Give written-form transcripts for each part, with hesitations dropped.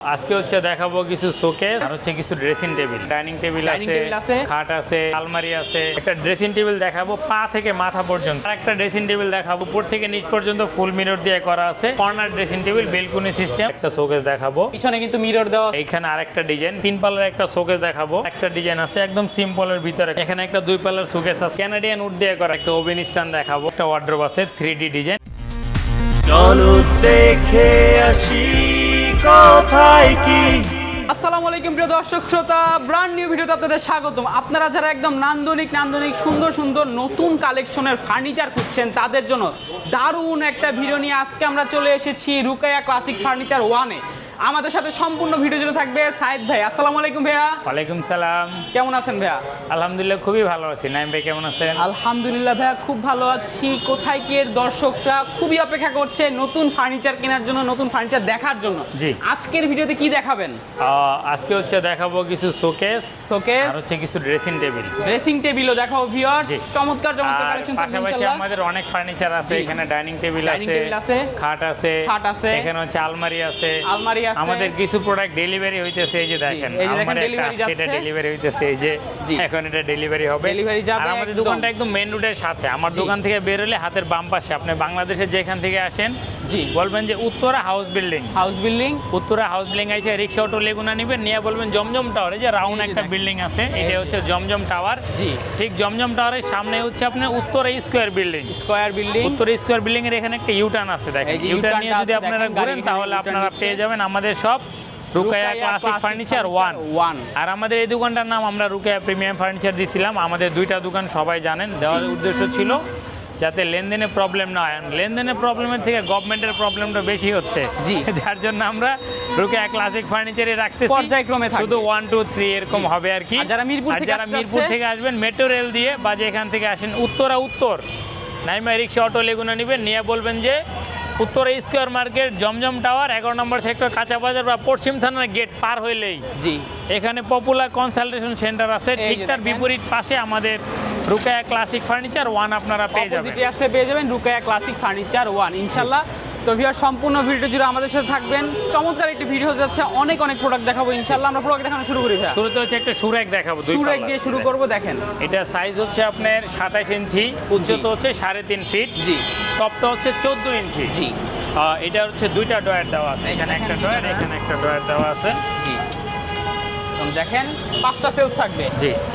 আজকে হচ্ছে দেখাবো কিছু শোকেস আর হচ্ছে কিছু ড্রেসিং টেবিল, ডাইনিং টেবিল আছে, খাট আছে, আলমারি আছে। একটা ড্রেসিং টেবিল দেখাবো পা থেকে মাথা পর্যন্ত, আর একটা ড্রেসিং টেবিল দেখাবো উপর থেকে নিচ পর্যন্ত ফুল মিরর দিয়ে করা আছে। Corner dressing table, balcony system. একটা শোকেস দেখাবো, পিছনে কিন্তু মিরর দেওয়া। এইখানে আরেকটা ডিজাইন, 3 পাল্লার একটা শোকেস দেখাবো। একটা ডিজাইন আছে একদম সিম্পলের ভিতরে, এখানে একটা 2 পাল্লার শোকেস আছে, কানাডিয়ান উড দিয়ে করা। একটা ওভেন স্ট্যান্ড দেখাবো, একটা ওয়ার্ড্রোব আছে 3D ডিজাইন। চলো দেখে আসি কোথায় কি। আসসালামু আলাইকুম প্রিয় দর্শক শ্রোতা, ব্র্যান্ড নিউ ভিডিওতে আপনাদের স্বাগতম। আপনারা যারা একদম নান্দনিক সুন্দর সুন্দর নতুন কালেকশনের ফার্নিচার খুঁজছেন তাদের জন্য দারুণ একটা ভিডিও নিয়ে আজকে আমরা চলে এসেছি রুকাইয়া ক্লাসিক ফার্নিচার 1-এ। আমাদের সাথে সম্পূর্ণ ভিডিও জুড়ে থাকবে সাইদ ভাই। আসসালামু আলাইকুম ভাইয়া। ওয়ালাইকুম সালাম। কেমন আছেন ভাইয়া? আলহামদুলিল্লাহ খুবই ভালো আছি। নাইম ভাই কেমন আছেন? আলহামদুলিল্লাহ ভাইয়া খুব ভালো আছি। কোথায় কি এর দর্শকরা খুবই অপেক্ষা করছে নতুন ফার্নিচার কেনার জন্য, নতুন ফার্নিচার দেখার জন্য। জি, আজকের ভিডিওতে কি দেখাবেন? আজকে হচ্ছে দেখাবো কিছু শোকেস আর হচ্ছে কিছু ড্রেসিং টেবিল। ড্রেসিং টেবিলও দেখাবো ভিউয়ার্স। চমৎকার কালেকশন। পাশাপাশি আমাদের অনেক ফার্নিচার আছে। এখানে ডাইনিং টেবিল আছে, খাট আছে, এখানে হচ্ছে আলমারি আছে। আমাদের কিছু প্রোডাক্ট ডেলিভারি হইতেছে, এই যে দেখেন এটা ডেলিভারি হইতেছে, এই যে এখন এটা ডেলিভারি হবে। আর আমাদের দোকানটা একদম মেইন রোডের সাথে। আমার দোকান থেকে বের হলে হাতের বাম পাশে, আপনি বাংলাদেশের যেখান থেকে আসেন বলবেন যে Uttara house building, Uttara house building আইসে রিক্সা অটো লেগুনা নিবেন, নিয়ে বলবেন জমজম টাওয়ার। এই যে রাউন্ড একটা বিল্ডিং আছে, এটা হচ্ছে জমজম টাওয়ার। ঠিক জমজম টাওয়ারের সামনে হচ্ছে আপনার Uttara square building. Uttara square building এর এখানে একটা ইউটার্ন আছে, দেখেন। ইউটার্ন নিয়ে যদি আপনারা ঘুরেন তাহলে আপনারা পেয়ে যাবেন আমাদের সব রুকাইয়া ক্লাসিক ফার্নিচার 1। আর আমাদের এই দোকানটার নাম আমরা রুকাইয়া প্রিমিয়াম ফার্নিচার দিয়েছিলাম। আমাদের 2টা দোকান সবাই জানেন। দেওয়ার উদ্দেশ্য ছিল যাতে লেনদেনে প্রবলেম না হয়। লেনদেনের প্রবলেমের থেকে গভর্নমেন্টের প্রবলেমটা বেশি হচ্ছে, যার জন্য আমরা রুকাইয়া ক্লাসিক ফার্নিচারে রাখতেছি। পর্যায়ক্রমে শুধু 1 2 3 এরকম হবে আর কি। যারা মিরপুর থেকে আসবেন মেট্রো রেল দিয়ে বা যেখান থেকে আসেন উত্তর নাইমা রিক্সা অটো লেগুনা নেবেন, নিয়ে বলবেন যে উত্তরা স্কয়ার মার্কেট, জমজম টাওয়ার, 11 নম্বর সেক্টর, কাঁচা বাজার বা পশ্চিম থানার গেট পার হইলেই এখানে পপুলার কনসালটেশন সেন্টার আছে। ঠিক তার বিপরীত পাশে আমাদের রুকাইয়া ক্লাসিক ফার্নিচার 1 আপনারা পেয়ে যাবেন। রুকাইয়া ক্লাসিক ফার্নিচার 1 ইনশাআল্লাহ। তো ভিউয়ার সম্পূর্ণ ভিডিও জুড়ে আমাদের সাথে থাকবেন। চমৎকার একটি ভিডিও যাচ্ছে, অনেক প্রোডাক্ট দেখাবো ইনশাআল্লাহ। আমরা প্রোডাক্ট দেখানো শুরু করি ভাই। শুরুতে হচ্ছে একটা সুরেক দেখাবো, সুরেক দিয়ে শুরু করব। দেখেন এটা সাইজ হচ্ছে আপনার 27 ইঞ্চি, উচ্চতা হচ্ছে 3.5 ফিট, টপটা হচ্ছে 14 ইঞ্চি। এটা হচ্ছে 2টা ডয়ার দেওয়া আছে, এখানে একটা ডয়ার, এখানে একটা ডয়ার দেওয়া আছে। দেখেন 5টা সেলফ থাকবে।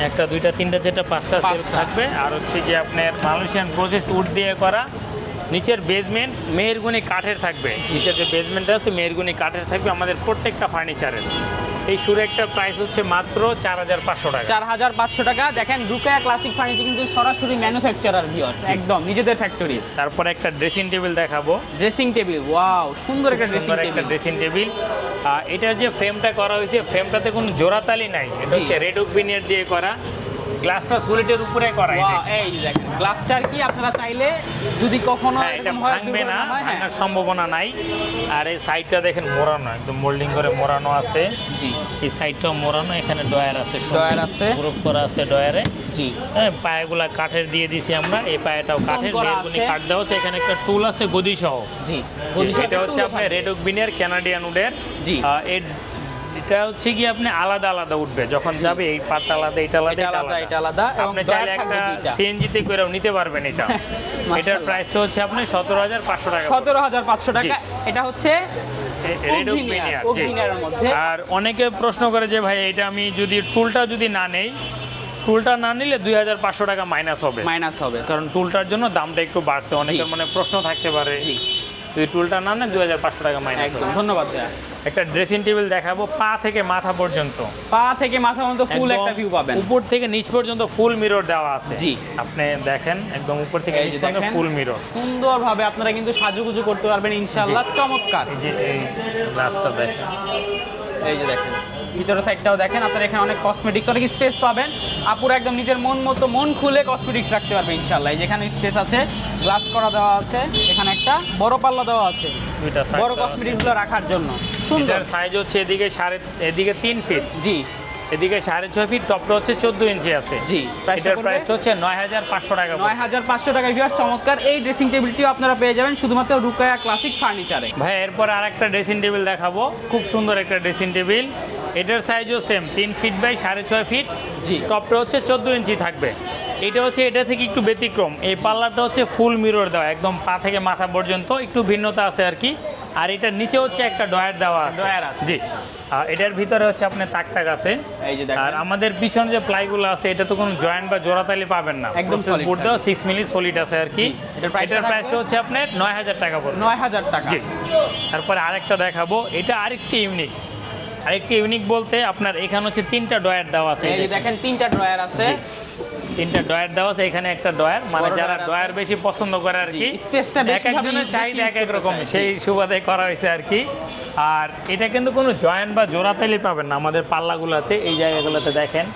একটা 2টা 3টা 4টা 5টা সেলফ থাকবে। আর হচ্ছে কি আপনার মালয়েশিয়ান প্রসেস উড দিয়ে করা। নিচের বেসমেন্ট মেহেরগুনি কাঠের থাকবে, নিচের যে বেসমেন্টটা আছে মেহেরগুনি কাঠের থাকবে আমাদের প্রত্যেকটা ফার্নিচারের। এই সুরেকটা প্রাইস হচ্ছে মাত্র 4500 টাকা। 4500 টাকা। দেখেন রুকাইয়া ক্লাসিক ফার্নিচার কিন্তু সরাসরি ম্যানুফ্যাকচারার ভিউয়ার্স, একদম নিজেদের ফ্যাক্টরি। তারপরে একটা ড্রেসিং টেবিল দেখাবো। ড্রেসিং টেবিল, ওয়াও সুন্দর একটা ড্রেসিং টেবিল। এটার যে ফ্রেমটা করা হয়েছে, ফ্রেমটাতে কোনো জোড়াতালি নাই, এটা হচ্ছে রেড ওক ভিনিয়ার দিয়ে করা। গ্লাসটা সলিডের উপরে করা। এই দেখেন গ্লাসটার কি আপনারা চাইলে যদি কখনো এটা ভাঙবে না, ভাঙার সম্ভাবনা নাই। আর এই সাইডটা দেখেন মোড়ানো, একদম মোল্ডিং করে মোড়ানো আছে। এই সাইডটাও মোড়ানো, এখানে ডয়ার আছে, গ্রুপ করা আছে ডয়ারে। হ্যাঁ, পায়াগুলা কাঠের দিয়ে দিছি আমরা। এই পায়াটাও কাঠের, বেগুনি কাঠ দেওয়া আছে। এখানে একটা টুল আছে গদি সহ। এটা হচ্ছে আপনার রেড ওক ভিনিয়ার কানাডিয়ান উডের। এটা হচ্ছে কি আপনি আলাদা আলাদা উঠবে যখন যাবে, এই পাতা আলাদা, এটা আলাদা। আপনি চাইলে একটা সিএনজিতে করেও নিতে পারবেন এটা। এটার প্রাইসটা হচ্ছে আপনি 17500 টাকা। 17500 টাকা। এটা হচ্ছে রেড ওক ভিনিয়ার মধ্যে। আর অনেকে প্রশ্ন করে যে ভাই এটা আমি যদি টুলটা যদি না নেই, টুলটা না নিলে 2500 টাকা মাইনাস হবে, কারণ টুলটার জন্য দামটা একটু বাড়ছে। অনেকের মনে প্রশ্ন থাকতে পারে, যদি টুলটা না নেন 2500 টাকা মাইনাস হবে। ধন্যবাদ ভাইয়া। একটা ড্রেসিং টেবিল দেখাবো, পা থেকে মাথা পর্যন্ত ফুল একটা ভিউ পাবেন। উপর থেকে নিচ পর্যন্ত ফুল মিরর দেওয়া আছে। আপনি দেখেন একদম উপর থেকে নিচ পর্যন্ত ফুল মিরর। সুন্দরভাবে আপনারা কিন্তু সাজুগুজু করতে পারবেন ইনশাআল্লাহ। চমৎকার। এই যে এই গ্লাসটা দেখেন, এই যে দেখেন ভিতরের সাইডটাও দেখেন। আপনারা এখানে অনেক কসমেটিক্স, অনেক স্পেস পাবেন। আপুরা একদম নিজের মন মতো মন খুলে কসমেটিক্স রাখতে পারবে ইনশাআল্লাহ। এই যেখানে স্পেস আছে, গ্লাস করা দেওয়া আছে, এখানে একটা বড় পাল্লা দেওয়া আছে বড় কসমেটিক্সগুলো রাখার জন্য। সুন্দর সাইজ হচ্ছে এদিকে 3 ফিট। এদিকে 6.5 ফিট, টপটা হচ্ছে 14 ইঞ্চি আছে। জি, এটার প্রাইসটা হচ্ছে 9500 টাকা। 9500 টাকা ভিউয়ার্স, চমৎকার এই ড্রেসিং টেবিলটিও আপনারা পেয়ে যাবেন শুধুমাত্র রুকায়া ক্লাসিক ফার্নিচারে। ভাই এরপর আরেকটা ড্রেসিং টেবিল দেখাবো, খুব সুন্দর একটা ড্রেসিং টেবিল। এটার সাইজও সেম 3 ফিট বাই 6.5 ফিট। জি, টপটা হচ্ছে 14 ইঞ্চি থাকবে। এটা হচ্ছে এটা থেকে একটু ব্যতিক্রম, এই পাল্লাটা হচ্ছে ফুল মিরর দেওয়া, একদম পা থেকে মাথা পর্যন্ত, একটু ভিন্নতা আছে আর কি। আর এটার নিচে হচ্ছে একটা ডয়ার দেওয়া আছে। ডয়ার আছে। জি, আর এটার ভিতরে হচ্ছে আপনার তাক আছে। এই যে আর দেখেন, আমাদের পিছনে যে প্লাইগুলো আছে এটা তো কোনো জয়েন্ট বা জোড়াতালি পাবেন না, একদম solid বোর্ড দেওয়া থাকবে। 6 মিলি সলিড আছে আর কি। জি, এটার প্রাইসটা প্রাইসটা হচ্ছে আপনার 9000 টাকা পড়বে। 9000 টাকা। জি, তারপরে আরেকটা দেখাবো, এটা আরেকটি ইউনিক। আরেকটি ইউনিক বলতে আপনার এখানে হচ্ছে 3টা ডয়ার দেওয়া আছে। এই যে দেখেন 3টা ড্রয়ার আছে। জি, 3টা ডয়ার দেওয়া আছে, এখানে একটা ডয়ার, মানে বড় যারা ডয়ার আছে। ডয়ার বেশি পছন্দ করে আর কি, স্পেসটা এক বেশি হবে, একজনের চাহিদা এক এক রকম, জি। সেই সুবাদে করা হয়েছে আর কি। আর এটা কিন্তু কোনো জয়েন্ট বা জোড়াতালি পাবেন না আমাদের পাল্লাগুলোতে, এই জায়গাগুলোতে দেখেন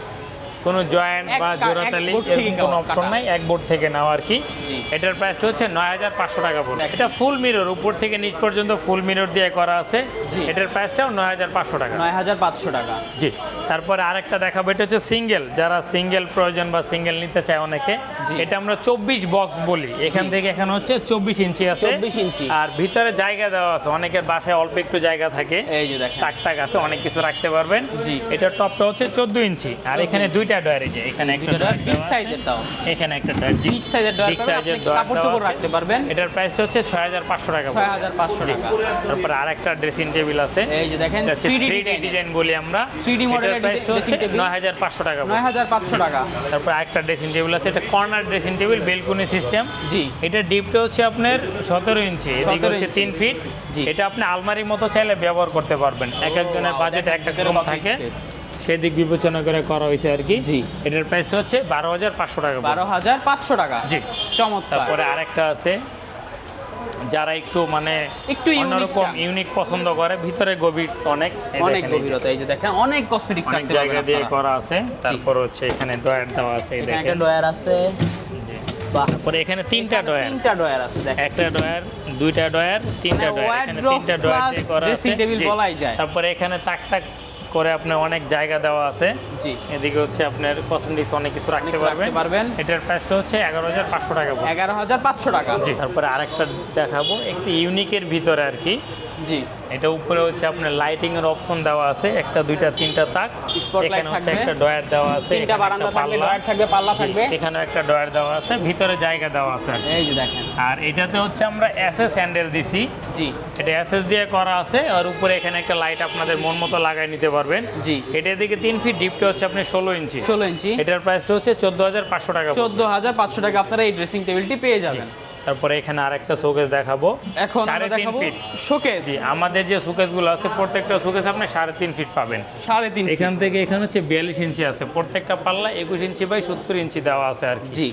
কোনো জয়েন্ট এক বা এক জোড়াতালি বোর্ড থেকে এরকম কোনো কাটা। অপশন নাই, এক বোর্ড থেকে নেওয়া আর কি। জি। এটার প্রাইসটা হচ্ছে 9500 টাকা পড়বে। এটা ফুল মিরর, উপর থেকে নিচ পর্যন্ত ফুল মিরর দিয়ে করা আছে। জি। এটার প্রাইসটাও 9500 টাকা। 9500 টাকা। জি, তারপরে আরেকটা দেখাবো, এটা হচ্ছে সিঙ্গেল, যারা সিঙ্গেল প্রয়োজন বা সিঙ্গেল নিতে চায় অনেকে। জি। এটা আমরা 24 বক্স বলি, এখান থেকে এখানে হচ্ছে 24 ইঞ্চি আছে। 24 ইঞ্চি। আর ভিতরে জায়গা দেওয়া আছে, অনেকের বাসায় অল্প একটু জায়গা থাকে, এই যে দেখেন, টাক আছে, অনেক কিছু রাখতে পারবেন। জি। এটার টপটা হচ্ছে 14 ইঞ্চি। আর এখানে দুইটা ডয়ার, এই যে এখানে একটা ডয়ার বিগ দেওয়া আছে, সাইজের দাও, এখানে একটা ডয়ার। জি, বিগ সাইজের ডয়ার, বিগ সাইজের ডয়ার কাপড় চোপড় রাখতে পারবেন। এটার প্রাইসটা হচ্ছে 6500 টাকা। 6500 জি। টাকা। তারপরে আরেকটা ড্রেসিং টেবিল আছে, এই যে দেখেন এটা হচ্ছে 3D 3D ডিজাইন বলি আমরা। 3D মডেলের এটার প্রাইসটা হচ্ছে ড্রেসিং টেবিল 9500 টাকা। 9500 টাকা। তারপর একটা ড্রেসিং টেবিল আছে, এটা corner dressing table, balcony system. জি, এটা ডিপটা হচ্ছে আপনার 17 ইঞ্চি, এদিকে 17 হচ্ছে ইঞ্চি। 3 ফিট। জি। এটা আপনি আলমারির মতো চাইলে ব্যবহার করতে পারবেন, এক একজনের বাজেট এক এক রকম থাকে, সেদিক বিবেচনা করে করা হয়েছে আর কি। জি। এটার প্রাইসটা হচ্ছে 12500 টাকা। 12500 টাকা। জি। চমৎকার। তারপরে আরেকটা আছে, যারা একটু মানে একটু unique অন্যরকম চান। ইউনিক পছন্দ করে, ভিতরে গভীর অনেক, এই অনেক দেখেন এই যে, গভীরতা, এই যে দেখেন অনেক কসমেটিক্স অনেক রাখতে জায়গা পারবেন দিয়ে আপনারা। করা আছে। তারপর হচ্ছে এখানে ডয়ার দেওয়া আছে, এই এখানে একটা দেখেন। ডয়ার আছে। জি। বাহ, তারপরে এখানে 3টা ডয়ার, 3টা ডয়ার আছে দেখেন। একটা ডয়ার, দুইটা ডয়ার, 3টা মানে ডয়ার, এখানে wardrobe 3টা ডয়ার plus দিয়ে করা আছে। dressing table জি। বলাই যায়। তারপরে এখানে তাক করে আপনার অনেক জায়গা দেওয়া আছে। জি, এদিকে হচ্ছে আপনার কসমেটিক্স অনেক কিছু রাখতে অনেক রাখতে পারবেন। পারবেন। এটার প্রাইসটা হচ্ছে 11500 টাকা পড়বে। 11500 টাকা। জি। তারপরে আরেকটা দেখাবো, একটি ইউনিকের ভিতরে আর কি। জি, এটা উপরে হচ্ছে আপনার লাইটিং এর অপশন দেওয়া আছে, একটা দুইটা তিনটা তাক, Spotlight এখানে হচ্ছে থাকবে। একটা ডয়ার দেওয়া আছে, 3টা এখানে বারান্দা একটা থাকবে, পাল্লা। ডয়ার থাকবে, পাল্লা জি, থাকবে। এখানে একটা ডয়ার দেওয়া আছে, ভিতরে জায়গা দেওয়া আছে আর কি। এই যে দেখেন। আর এটাতে হচ্ছে আমরা এসএস হ্যান্ডেল দিছি, জি, এটা এসএস দিয়ে করা আছে। আর উপরে এখানে একটা লাইট আপনাদের মন মতো লাগাই নিতে পারবেন। জি। এটা দিকে 3 ফিট, ডিপটা হচ্ছে আপনি 16 ইঞ্চি। 16 ইঞ্চি। এটার প্রাইসটা হচ্ছে 14500 টাকা। 14500 টাকা আপনারা এই ড্রেসিং টেবিলটি পেয়ে যাবেন। তারপরে এখানে আরেকটা শোকেস দেখাবো, এখন আমরা 3.5 দেখাবো ফিট। শোকেস। জি, আমাদের যে শোকেসগুলো আছে প্রত্যেকটা শোকেস আপনি 3.5 ফিট পাবেন। 3.5 ফিট। এখান থেকে এখানে হচ্ছে 42 ইঞ্চি আছে, প্রত্যেকটা পাল্লা 21 ইঞ্চি বাই 70 ইঞ্চি দেওয়া আছে আর কি। জি,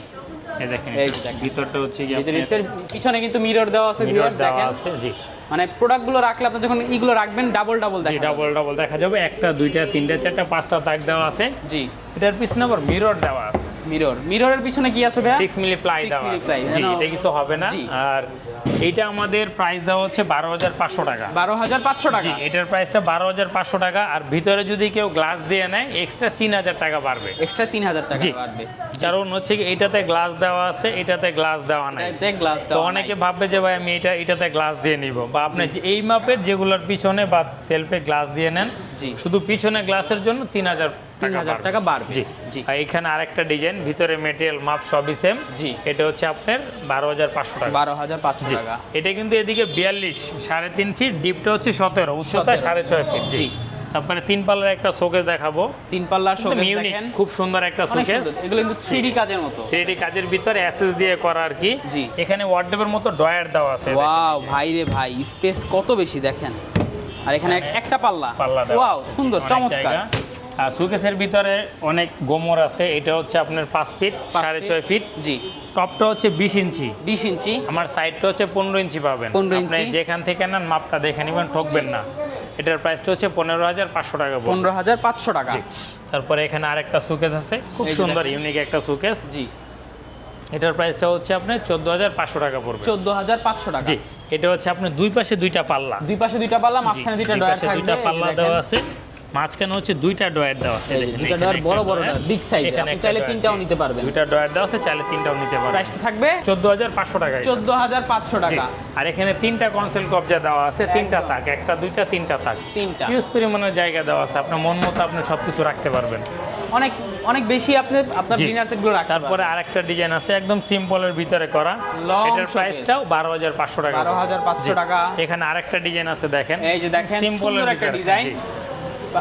এই দেখেন, এই যে দেখেন। ভিতরটা হচ্ছে কি ভিতরে নিচের পিছনে কিন্তু মিরর দেওয়া আছে, মিরর ভিউয়ার্স দেওয়া দেখেন। আছে। জি, মানে প্রোডাক্টগুলো রাখলে আপনি যখন ইগুলো রাখবেন ডাবল জি, দেখা ডাবল ডাবল দেখা যাবে, একটা দুইটা তিনটা চারটা পাঁচটা তাক দেওয়া আছে। জি, এটার পিছনে আবার মিরর দেওয়া আছে, মিররের পিছনে কি আছে ভাইয়া? 6 মিলি প্লাই 6 দেওয়া মিলি আছে। ply, জি, যেন- এটা কিছু হবে না। জি। আর এইটা আমাদের প্রাইস দেওয়া হচ্ছে 12500 টাকা। 12500 টাকা। জি, এটার প্রাইসটা 12500 টাকা। আর ভিতরে যদি কেউ গ্লাস দিয়ে নেয় এক্সট্রা 3000 টাকা বাড়বে। এক্সট্রা 3000 টাকা জি। বাড়বে। কারণ হচ্ছে কি এটাতে গ্লাস দেওয়া আছে, এটাতে গ্লাস দেওয়া নাই। এটাতে গ্লাস তো দেওয়া অনেকে নাই। ভাববে যে ভাই আমি এটাতে গ্লাস দিয়ে নিব, বা আপনি যে এই মাপের যেগুলোর পিছনে বা সেলফে গ্লাস দিয়ে নেন, জি। শুধু পিছনে গ্লাসের জন্য 3000 3000 টাকা বাড়বে। জি, জি। আর এখানে আরেকটা ডিজাইন, ভিতরে মেটেরিয়াল মাপ সবই সেম। জি। এটা হচ্ছে আপনার 12500 টাকা। 12500 জি, টাকা। এটা কিন্তু এদিকে 42, 3.5 ফিট, ডিপটা হচ্ছে 17, উচ্চতা 17 6.5 ফিট। জি। জি। তারপরে 3 পাল্লার একটা শোকেস দেখাবো, তিন পাল্লার শোকেস ইউনিক, দেখেন, খুব সুন্দর একটা অনেক শোকেস। সুন্দর। এগুলো কিন্তু 3D কাজের মতো। 3D কাজের ভিতরে অ্যাসেস দিয়ে করা আর কি। জি। এখানে ওয়ার্ডরোবের মতো ডয়ার দেওয়া আছে। ওয়াও ভাই রে ভাই, স্পেস কত বেশি দেখেন। আর এখানে একটা পাল্লা। পাল্লা দেওয়া ওয়াও, আছে। সুন্দর, অনেক চমৎকার। জায়গা। আর সুকেসের ভিতরে অনেক গোমর আছে। এটা হচ্ছে আপনার 5 ফিট, 6.5 ফিট। জি। টপটা হচ্ছে 20 ইঞ্চি। 20 ইঞ্চি। আমার সাইডটা হচ্ছে 15 ইঞ্চি পাবেন। 15 আপনি ইঞ্চি। যেখান থেকে নেন মাপটা দেখে নেবেন, ঠকবেন না। এটার প্রাইসটা হচ্ছে 15500 টাকা পড়বে। 15500 টাকা। জি। তারপরে এখানে আরেকটা সুকেস আছে, খুব এই যে সুন্দর দেখেন। ইউনিক একটা সুকেস। জি। এটার প্রাইসটা হচ্ছে আপনার 14500 টাকা পড়বে। 14500 টাকা। জি, এটা হচ্ছে আপনার দুই পাশে দুইটা পাল্লা। দুই পাশে দুইটা পাল্লা, জি, মাঝখানে দুইটা দুই ডয়ার পাশে থাকবে। দুইটা এই যে পাল্লা দেখেন। দেওয়া আছে। মাঝখানে হচ্ছে দুইটা ডয়ার দেওয়া আছে, এই যে দেখেন দুইটা এখানে ডয়ার একটা বড় বড় ডয়ার, বিগ সাইজ, এখানে আপনি একটা চাইলে ডয়ার, তিনটাও জি। নিতে পারবেন। দুইটা ডয়ার দেওয়া আছে, চাইলে তিনটাও নিতে পারবেন। প্রাইসটা থাকবে 14,500 টাকা এটা। 14,500 টাকা। আর এখানে তিনটা কনসোল কবজা দেওয়া আছে, তিনটা তাক, একটা দুইটা তিনটা তাক, তিনটা। হিউজ পরিমাণের জায়গা দেওয়া আছে, আপনার মন মতো আপনি সবকিছু রাখতে পারবেন। অনেক অনেক বেশি আপনি আপনার জি। ডিনার সেটগুলো রাখতে তারপরে পারবেন। আরেকটা ডিজাইন আছে একদম সিম্পলের ভিতরে করা, Long এটার showcase। প্রাইসটাও 12,500 টাকা। 12,500 জি। টাকা। এখানে আরেকটা ডিজাইন আছে দেখেন, এই যে দেখেন সিম্পলের সুন্দর একটা ভিতরে, ডিজাইন। জি।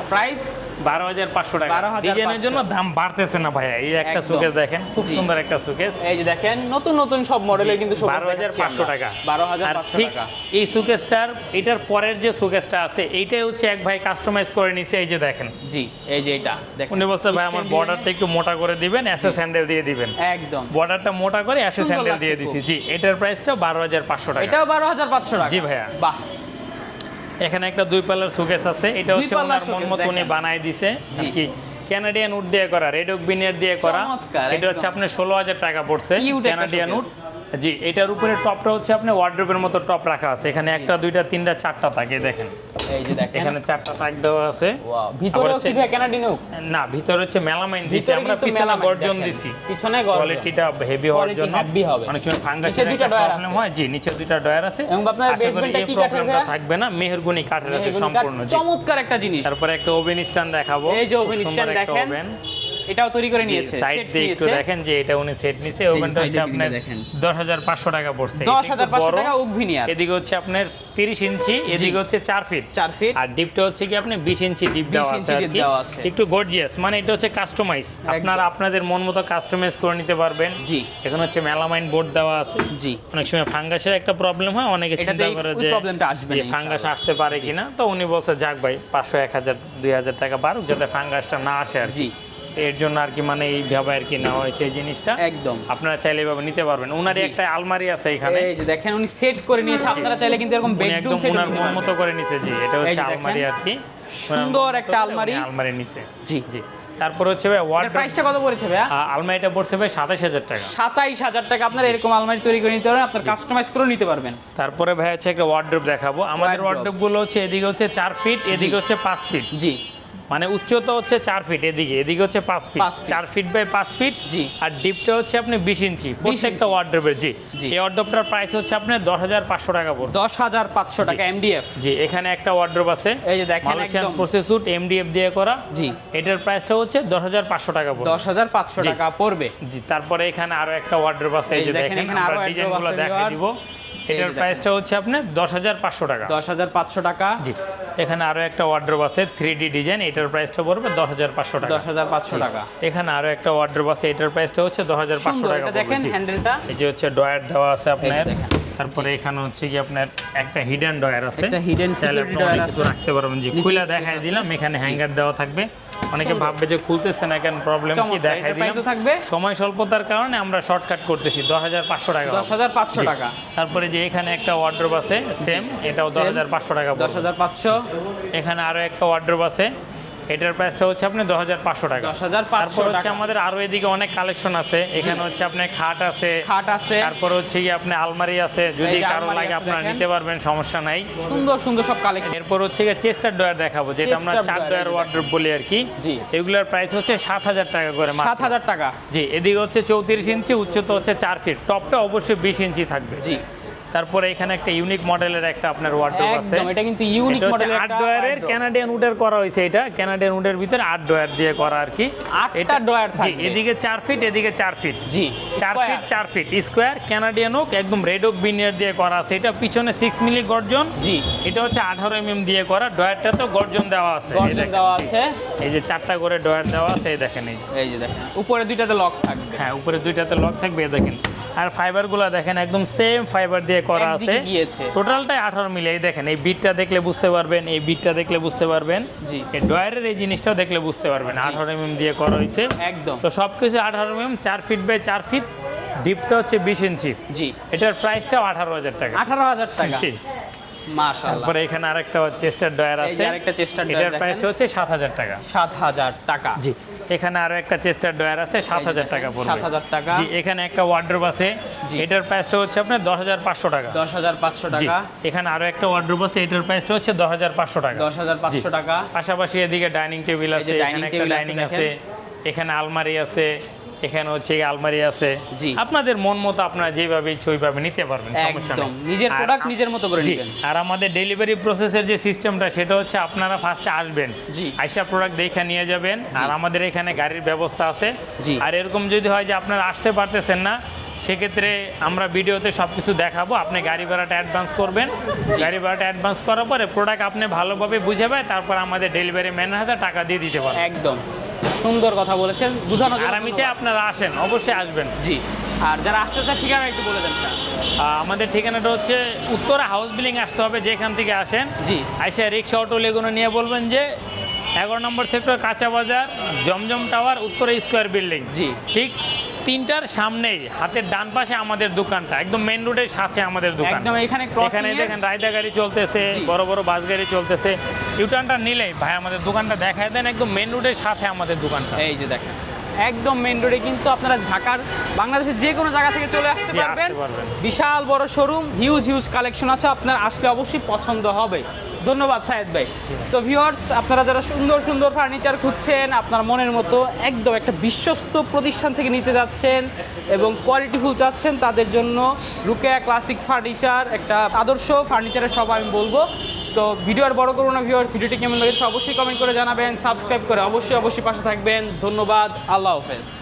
প্রাইস 12,500 টাকা। 12,500 ডিজাইনের জন্য দাম বাড়তেছে না ভাইয়া। এই একটা একদম। সুকেস দেখেন, খুব জি। সুন্দর একটা সুকেস, এই যে দেখেন নতুন নতুন সব মডেলের কিন্তু শোকেস 12,500 টাকা। আর 12,500 ঠিক টাকা। এই সুকেসটার এটার পরের যে সুকেসটা আছে এইটাই হচ্ছে এক ভাই কাস্টমাইজ করে নিছে, এই যে দেখেন। জি, এই যে এটা দেখেন। উনি বলছে ভাই আমার বর্ডারটা একটু মোটা করে দিবেন, এসএস হ্যান্ডেল দিয়ে দিবেন। একদম। বর্ডারটা মোটা করে এসএস সুন্দর হ্যান্ডেল দিয়ে লাগছে দিছি। খুব। জি, এটার প্রাইসটা 12,500 টাকা। এটাও 12,500 টাকা। জি ভাইয়া। বাহ। এখানে একটা দুই পাল্লার সুকেস আছে, এটা দুই হচ্ছে পাল্লার ওনার মন শোকেস মতো উনি দেখেন। বানায় দিছে জি। আর কি। ক্যানাডিয়ান উড দিয়ে করা, রেড ওক বিনিয়ার দিয়ে করা। চমৎকার, এটা হচ্ছে একদম। আপনার 16,000 টাকা পড়ছে। Cute একটা ক্যানাডিয়ান উড। showcase। জি, এটার উপরে টপটা হচ্ছে আপনার ওয়ার্ড্রোবের মতো টপ রাখা আছে। এখানে একটা দুইটা তিনটা চারটা থাকে দেখেন। এই যে দেখেন। এখানে চারটা তাক দেওয়া আছে। ওয়াও, ভিতরেও হচ্ছে- কি ভাই কানাডিয়ান ওক? না, ভিতরে হচ্ছে মেলামাইন দিছি ভিতরে আমরা, কিন্তু পিছনে মেলামাইন গর্জন দেখেন। দিছি। পিছনে গর্জন। কোয়ালিটিটা হেভি হওয়ার Quality জন্য। heavy হবে। অনেক সময় নিচে ফাঙ্গাসের দুইটা একটা ডয়ার প্রবলেম আছে। হয়। জি, নিচে দুইটা ডয়ার আছে। এবং আপনার আশা করি বেসমেন্টটা এই কি কাঠের প্রবলেমটা ভাইয়া? থাকবে না, মেহেরগুনি কাঠের আছে এগুলি কাঠ- সম্পূর্ণ। জি। চমৎকার একটা জিনিস। তারপরে একটা ওভেন স্ট্যান্ড দেখাবো। এই যে খুব ওভেন সুন্দর স্ট্যান্ড একটা দেখেন। ওভেন। এটাও তৈরি করে নিয়েছে। সাইড set দিয়ে একটু নিয়েছে। দেখেন যে এটা উনি সেট নিছে। যে ওভেনটা হচ্ছে side এর আপনার দিকে দেখেন। 10,500 টাকা পড়ছে। এটা একটু 10,500 বড়। টাকা ওক ভিনিয়ার। এদিকে হচ্ছে আপনার 30 ইঞ্চি, এদিকে হচ্ছে 4 ফিট। 4 ফিট। আর ডিপটা হচ্ছে কি আপনি 20 ইঞ্চি ডিপ 20 দেওয়া ইঞ্চি আছে আর deep কি। দেওয়া আছে। একটু গর্জিয়াস, মানে এটা হচ্ছে কাস্টমাইজ। আপনারা আপনাদের মন মতো কাস্টমাইজ করে নিতে পারবেন। জি। এখানে হচ্ছে মেলামাইন বোর্ড দেওয়া আছে। জি। অনেক সময় ফাঙ্গাসের একটা প্রবলেম হয়, অনেকে এটাতে চিন্তা করে ওই যে প্রবলেমটা আসবে না ফাঙ্গাস ইনশাআল্লাহ। আসতে পারে কিনা, তো উনি বলছে যাক ভাই 500, 1,000, 2,000 টাকা বাড়ুক, যাতে ফাঙ্গাসটা না আসে আর কি। জি। এর জন্য আর কি মানে এইভাবে আর কি নেওয়া হয়েছে এই জিনিসটা। একদম। আপনারা চাইলে এভাবে নিতে পারবেন। উনারই জি। একটা আলমারি আছে এখানে, এই যে দেখেন উনি সেট করে নিয়েছে, আপনারা চাইলে কিন্তু এরকম উনি বেডরুম একদম সেট উনার মন মতো করে নিছে। জি, এটা হচ্ছে এই যে দেখেন। আলমারি আর কি। সুন্দর উনার মন মতো একটা করে আলমারি। উনি আলমারি নিছে। জি। জি। তারপর হচ্ছে ভাই এটার ওয়ার্ডরোব। প্রাইসটা কত পড়েছে ভাইয়া? আলমারিটা পড়ছে ভাই 27,000 টাকা। 27,000 টাকা। আপনারা এরকম আলমারি তৈরি করে নিতে পারবেন, আপনার কাস্টমাইজ করে নিতে পারবেন। তারপরে ভাই হচ্ছে একটা ওয়ার্ডরোব দেখাবো। আমাদের Wardrobe। ওয়ার্ডরোব গুলো হচ্ছে এদিকে হচ্ছে 4 ফিট, এদিকে হচ্ছে 5 ফিট। জি। মানে উচ্চতা হচ্ছে 4 ফিট, এদিকে হচ্ছে 5 feet. 5 feet. 4 feet by 5 feet. জি। আর ডিপটা হচ্ছে আপনি 20 ইঞ্চি প্রত্যেকটা ওয়ার্ডরোবের। জি। জি। এই ওয়ার্ডরোবটার প্রাইস হচ্ছে আপনার 10,500 টাকা পড়বে। 10,500 টাকা এমডিএফ। জি, এখানে একটা ওয়ার্ডরোব আছে, এই যে দেখেন মালয়েশিয়ান একদম। প্রসেসড এমডিএফ দিয়ে করা। জি। এটার প্রাইসটা হচ্ছে 10,500 টাকা পড়বে। 10,500 জি। টাকা পড়বে। জি। তারপরে এখানে আরো একটা ওয়ার্ডরোব আছে, এই এই যে দেখেন, দেখেন এখানে আমরা আরো ডিজাইনগুলো wardrobe আছে, দেখাই দিব। এই যে এটার দেখেন। প্রাইসটা হচ্ছে আপনার 10,500 টাকা। 10,500 টাকা। জি। এখানে আরো একটা ওয়ার্ডরোব আছে 3D ডিজাইন, এটার প্রাইসটা পড়বে 10,500 টাকা। 10,500 টাকা। এখানে আরো একটা ওয়ার্ডরোব আছে, এটার প্রাইসটা হচ্ছে 10,500 সুন্দর, টাকা এটা পড়বে। দেখেন জি। হ্যান্ডেলটা। এই যে হচ্ছে ডয়ার দেওয়া আছে আপনার। দেখেন। তারপরে এখানে হচ্ছে কি আপনার একটা হিডেন ডয়ার আছে, একটা hidden চাইলে security আপনি অনেক ডয়ার কিছু আছে। রাখতে পারবেন। জি, নিচে খুলে space দেখাই আছে। দিলাম, এখানে হ্যাঙ্গার দেওয়া থাকবে। অনেকে সুন্দর। ভাববে যে খুলতেছে না কেন, প্রবলেম কি চমৎকার, দেখাই এটার দিলাম। price ও থাকবে? সময় স্বল্পতার কারণে আমরা শর্টকাট করতেছি, 10,500 টাকা হবে। 10,500 জি। টাকা। তারপরে যে এখানে একটা ওয়ার্ডরোব আছে সেম, এটাও 10,500 টাকা পড়বে। 10,500। এখানে আরো একটা ওয়ার্ডরোব আছে, এটার প্রাইসটা হচ্ছে আপনি 10,500 টাকা। 10,500 তারপর হচ্ছে টাকা। আমাদের আরো এদিকে অনেক কালেকশন আছে। এখানে হচ্ছে আপনার খাট আছে, খাট আছে। তারপর হচ্ছে কি আপনি আলমারি আছে, যদি এই যে কারো আলমারি লাগে আছে আপনারা দেখেন। নিতে পারবেন, সমস্যা নাই। সুন্দর সুন্দর সব কালেকশন। এরপর হচ্ছে গিয়ে চেস্টার ডয়ার দেখাবো, যেটা আমরা Chester 4 dryer, ডয়ার এই যে ওয়ার্ডরোব বলি আর কি। জি। এগুলোর প্রাইস হচ্ছে 7,000 টাকা করে মাত্র। 7,000 টাকা। জি। এদিকে হচ্ছে 34 ইঞ্চি, উচ্চতা হচ্ছে 4 ফিট, টপটা অবশ্যই 20 ইঞ্চি থাকবে। জি। তারপরে এখানে একটা ইউনিক মডেলের একটা আপনার ওয়ার্ডরোব আছে। একদম, এটা কিন্তু ইউনিক এটা হচ্ছে মডেলের 8 ডয়ারের ক্যানাডিয়ান উডের করা হয়েছে। এটা ক্যানাডিয়ান উডের ভিতরে 8 ডয়ার দিয়ে করা আর কি। 8টা ডয়ার জি, থাকবে। এদিকে 4 ফিট, এদিকে 4 ফিট। জি। 4 feet 4 feet square Canadian oak, একদম রেড ওক বিনিয়ার দিয়ে করা আছে। এটা পিছনে 6 মিলি গর্জন। জি। এটা হচ্ছে 18 mm দিয়ে করা। ডয়ারটা তো গর্জন দেওয়া আছে, এই গর্জন দেখেন, দেওয়া জি। আছে। এই যে 4টা করে ডয়ার দেওয়া আছে, এই দেখেন। এই যে। এই যে দেখেন উপরে দুইটাতে লক থাকবে। হ্যাঁ, উপরে দুইটাতে লক থাকবে, এই দেখেন। আর ফাইবারগুলো দেখেন একদম সেম ফাইবার দিয়ে করা আছে। একদিকে গিয়েছে। টোটালটাই 18 মিলি। এই দেখেন, এই বিটটা দেখলে বুঝতে পারবেন, এই বিটটা দেখলে বুঝতে পারবেন। জি। এই ডয়ারের এই জিনিসটাও দেখলে বুঝতে পারবেন, 18 mm দিয়ে করা হয়েছে। একদম। তো সব কিছু 18 mm, 4 ফিট বাই 4 ফিট, ডিপটা হচ্ছে 20 ইঞ্চি। জি। এটার প্রাইসটাও 18,000 টাকা। 18,000 টাকা। জি। মাশাআল্লাহ। তারপরে এখানে আরেকটা চেস্টার ডয়ার এই আছে, যে আরেকটা চেস্টার ডয়ার এটার প্রাইস হচ্ছে 7000 টাকা। 7000 টাকা। জি, এখানে আরো একটা চেস্টার ডয়ার আছে 7000 টাকা পড়বে। 7000 টাকা। জি, এখানে একটা ওয়ার্ডরোব আছে, জি। এটার প্রাইসটা হচ্ছে আপনার 10500 টাকা। 10500 জি, টাকা। এখানে আরো একটা ওয়ার্ডরোব আছে, এটার প্রাইসটা হচ্ছে 10500 টাকা। 10500 টাকা। পাশাপাশি এদিকে ডাইনিং টেবিল এই যে আছে, ডাইনিং এখানে একটা টেবিল আছে, ডাইনিং দেখেন। আছে, এখানে আলমারি আছে, এখানে হচ্ছে আলমারি আছে। জি। আপনাদের মন মতো আপনারা যেভাবে ইচ্ছে ওইভাবে নিতে পারবেন, সমস্যা একদম নেই। নিজের আর প্রোডাক্ট নিজের মতো করে জি, নেবেন। আর আমাদের ডেলিভারি প্রসেসের যে সিস্টেমটা সেটা হচ্ছে আপনারা ফার্স্টে আসবেন, জি। আইসা প্রোডাক্ট দেখে নিয়ে যাবেন, আর আমাদের এখানে গাড়ির ব্যবস্থা আছে। জি। আর এরকম যদি হয় যে আপনারা আসতে পারতেছেন না, সেক্ষেত্রে আমরা ভিডিওতে সব কিছু দেখাবো, আপনি গাড়ি ভাড়াটা অ্যাডভান্স করবেন, গাড়ি ভাড়াটা অ্যাডভান্স করার পরে প্রোডাক্ট আপনি ভালোভাবে বুঝাবেন, তারপর আমাদের ডেলিভারি ম্যানের হাতে টাকা দিয়ে দিতে পারবেন। একদম সুন্দর কথা বলেছেন, বুঝানোর জন্য আর আমি চাই আপনারা আসেন, অবশ্যই আসবেন। জি। আর যারা আসতে চায় ঠিকানা একটু বলে দেন স্যার। আমাদের ঠিকানাটা হচ্ছে উত্তরা হাউস বিল্ডিং আসতে হবে, যেখান থেকে আসেন। জি। আইসা রিক্সা অটো লেগুনো নিয়ে বলবেন যে 11 নম্বর সেক্টর কাঁচা বাজার, জমজম টাওয়ার, উত্তরা স্কোয়ার বিল্ডিং। জি। ঠিক 3টার সামনেই হাতের ডান পাশে আমাদের দোকানটা, একদম মেইন রোডের সাথে আমাদের দোকান। একদম এখানে ক্রসিং এখানে এর দেখেন রায়দা গাড়ি চলতেছে, জি। বড় বড় বাস গাড়ি চলতেছে। ইউটার্নটা নিলেই ভাই আমাদের দোকানটা দেখায় দেন, একদম মেইন রোডের সাথে আমাদের দোকানটা। এই যে দেখেন একদম মেইন রোডে, কিন্তু আপনারা ঢাকার বাংলাদেশের যে কোনো জায়গা থেকে চলে আসতে জি, পারবেন। আসতে পারবেন। বিশাল বড় শোরুম, হিউজ কালেকশন আছে, আপনার আসলে অবশ্যই পছন্দ হবে। ধন্যবাদ সায়েদ ভাই। তো ভিউয়ার্স, আপনারা যারা সুন্দর ফার্নিচার খুঁজছেন, আপনার মনের মতো একদম একটা বিশ্বস্ত প্রতিষ্ঠান থেকে নিতে যাচ্ছেন এবং কোয়ালিটিফুল চাচ্ছেন, তাদের জন্য রুকেয়া ক্লাসিক ফার্নিচার একটা আদর্শ ফার্নিচারের সব আমি বলবো। তো ভিডিও আর বড় করবো না ভিউয়ার্স, ভিডিওটি কেমন লেগেছে অবশ্যই কমেন্ট করে জানাবেন, সাবস্ক্রাইব করে অবশ্যই পাশে থাকবেন। ধন্যবাদ, আল্লাহ হাফেজ।